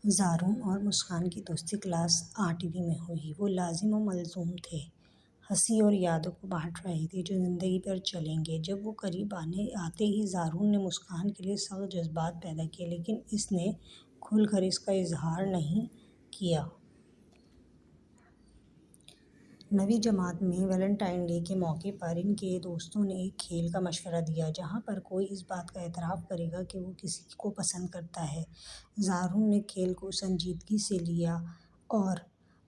زارون اور مسکان کی دوستی کلاس 8ویں میں ہوئی۔ وہ لازم و ملزوم تھے، ہنسی اور یادوں کو بانٹ رہے تھے جو زندگی بھر چلیں گے۔ جب وہ قریب آتے ہی زارون نے مسکان کے لیے سخت جذبات پیدا کیے، لیکن اس نے کھل کر اس کا اظہار نہیں کیا۔ 9ویں جماعت میں ویلنٹائن ڈے کے موقع پر ان کے دوستوں نے ایک کھیل کا مشورہ دیا جہاں پر کوئی اس بات کا اعتراف کرے گا کہ وہ کسی کو پسند کرتا ہے۔ زارون نے کھیل کو سنجیدگی سے لیا اور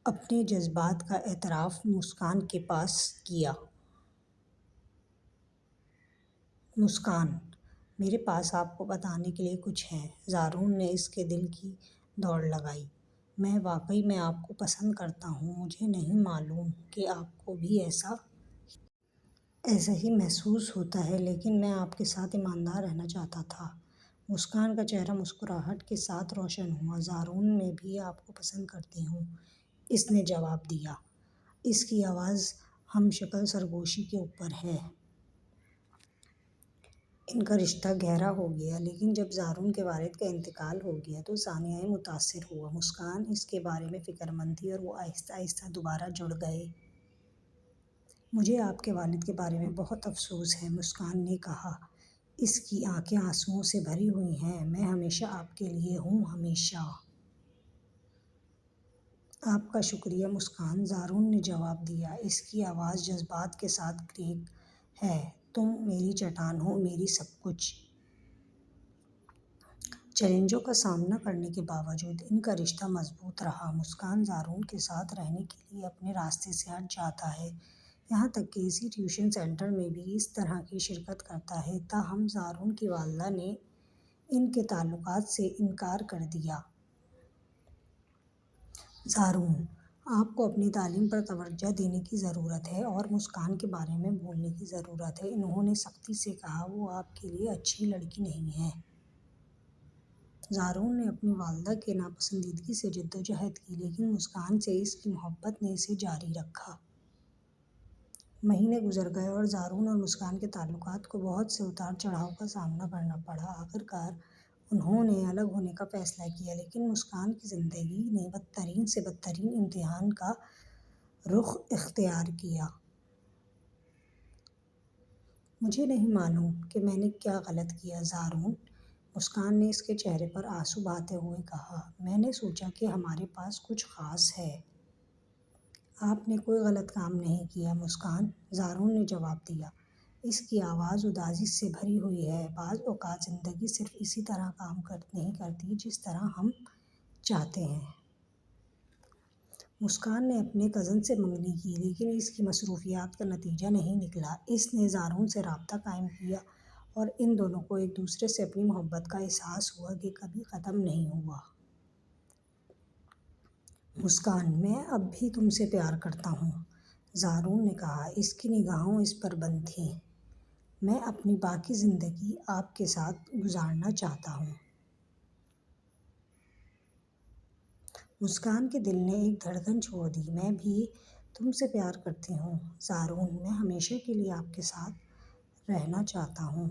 اپنے جذبات کا اعتراف مسکان کے پاس کیا۔ مسکان: میرے پاس آپ کو بتانے کے لیے کچھ ہے۔ زارون نے اس کے دل کی دوڑ لگائی۔ واقعی میں آپ کو پسند کرتا ہوں۔ مجھے نہیں معلوم کہ آپ کو بھی ایسا ہی محسوس ہوتا ہے، لیکن میں آپ کے ساتھ ایماندار رہنا چاہتا تھا۔ مسکان کا چہرہ مسکراہٹ کے ساتھ روشن ہوا۔ زارون میں بھی آپ کو پسند کرتی ہوں، اس نے جواب دیا۔ اس کی آواز ہم شکل سرگوشی کے اوپر ہے۔ ان کا رشتہ گہرا ہو گیا، لیکن جب زارون کے والد کا انتقال ہو گیا تو ثانیہ متاثر ہوا۔ مسکان اس کے بارے میں فکر مند تھی اور وہ آہستہ آہستہ دوبارہ جڑ گئے۔ مجھے آپ کے والد کے بارے میں بہت افسوس ہے، مسکان نے کہا۔ اس کی آنکھیں آنسوؤں سے بھری ہوئی ہیں۔ میں ہمیشہ آپ کے لیے ہوں، ہمیشہ۔ آپ کا شکریہ مسکان، زارون نے جواب دیا۔ اس کی آواز جذبات کے ساتھ کریک ہے۔ تم میری چٹان ہو، میری سب کچھ۔ چیلنجوں کا سامنا کرنے کے باوجود ان کا رشتہ مضبوط رہا۔ مسکان زارون کے ساتھ رہنے کے لیے اپنے راستے سے ہٹ جاتا ہے، یہاں تک کہ اسی ٹیوشن سینٹر میں بھی اس طرح کی شرکت کرتا ہے۔ تاہم زارون کی والدہ نے ان کے تعلقات سے انکار کر دیا۔ زارون: آپ کو اپنی تعلیم پر توجہ دینے کی ضرورت ہے اور مسکان کے بارے میں بھولنے کی ضرورت ہے، انہوں نے سختی سے کہا۔ وہ آپ کے لیے اچھی لڑکی نہیں ہے۔ زارون نے اپنی والدہ کے ناپسندیدگی سے جدوجہد کی، لیکن مسکان سے اس کی محبت نے اسے جاری رکھا۔ مہینے گزر گئے اور زارون اور مسکان کے تعلقات کو بہت سے اتار چڑھاؤ کا سامنا کرنا پڑا۔ آخرکار انہوں نے الگ ہونے کا فیصلہ کیا، لیکن مسکان کی زندگی نے بدترین سے بدترین امتحان کا رخ اختیار کیا۔ مجھے نہیں معلوم کہ میں نے کیا غلط کیا زارون، مسکان نے اس کے چہرے پر آنسو بہاتے ہوئے کہا۔ میں نے سوچا کہ ہمارے پاس کچھ خاص ہے۔ آپ نے کوئی غلط کام نہیں کیا مسکان، زارون نے جواب دیا۔ اس کی آواز اداسی سے بھری ہوئی ہے۔ بعض اوقات زندگی صرف اسی طرح کام نہیں کرتی جس طرح ہم چاہتے ہیں۔ مسکان نے اپنے کزن سے منگنی کی، لیکن اس کی مصروفیات کا نتیجہ نہیں نکلا۔ اس نے زارون سے رابطہ قائم کیا اور ان دونوں کو ایک دوسرے سے اپنی محبت کا احساس ہوا کہ کبھی ختم نہیں ہوا۔ مسکان: میں اب بھی تم سے پیار کرتا ہوں، زارون نے کہا۔ اس کی نگاہیں اس پر بند تھیں۔ میں اپنی باقی زندگی آپ کے ساتھ گزارنا چاہتا ہوں۔ مسکان کے دل نے ایک دھڑکن چھوڑ دی۔ میں بھی تم سے پیار کرتی ہوں زارون، میں ہمیشہ کے لیے آپ کے ساتھ رہنا چاہتا ہوں۔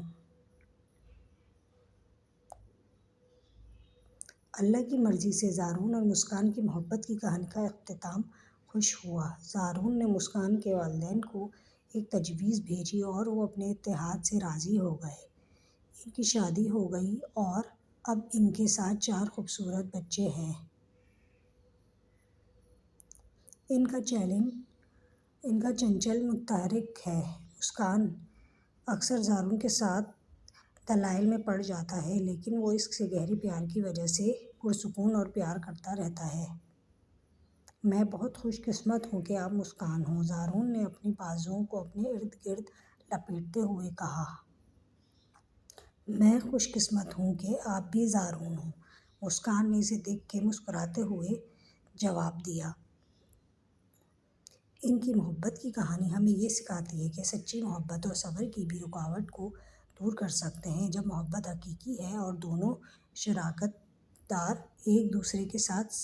اللہ کی مرضی سے زارون اور مسکان کی محبت کی کہانی کا اختتام خوش ہوا۔ زارون نے مسکان کے والدین کو ایک تجویز بھیجی اور وہ اپنے اتحاد سے راضی ہو گئے۔ ان کی شادی ہو گئی اور اب ان کے ساتھ 4 خوبصورت بچے ہیں۔ ان کا چنچل متحرک ہے۔ مسکان اکثر زارون کے ساتھ دلائل میں پڑ جاتا ہے، لیکن وہ اس سے گہرے پیار کی وجہ سے پرسکون اور پیار کرتا رہتا ہے۔ میں بہت خوش قسمت ہوں کہ آپ مسکان ہو، زارون نے اپنی بازوؤں کو اپنے ارد گرد لپیٹتے ہوئے کہا۔ میں خوش قسمت ہوں کہ آپ بھی زارون ہو، مسکان نے اسے دیکھ کے مسکراتے ہوئے جواب دیا۔ ان کی محبت کی کہانی ہمیں یہ سکھاتی ہے کہ سچی محبت اور صبر کی بھی رکاوٹ کو دور کر سکتے ہیں۔ جب محبت حقیقی ہے اور دونوں شراکت دار ایک دوسرے کے ساتھ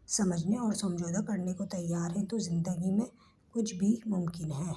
سمجھنے اور سمجھوتا کرنے کو تیار ہیں تو زندگی میں کچھ بھی ممکن ہے۔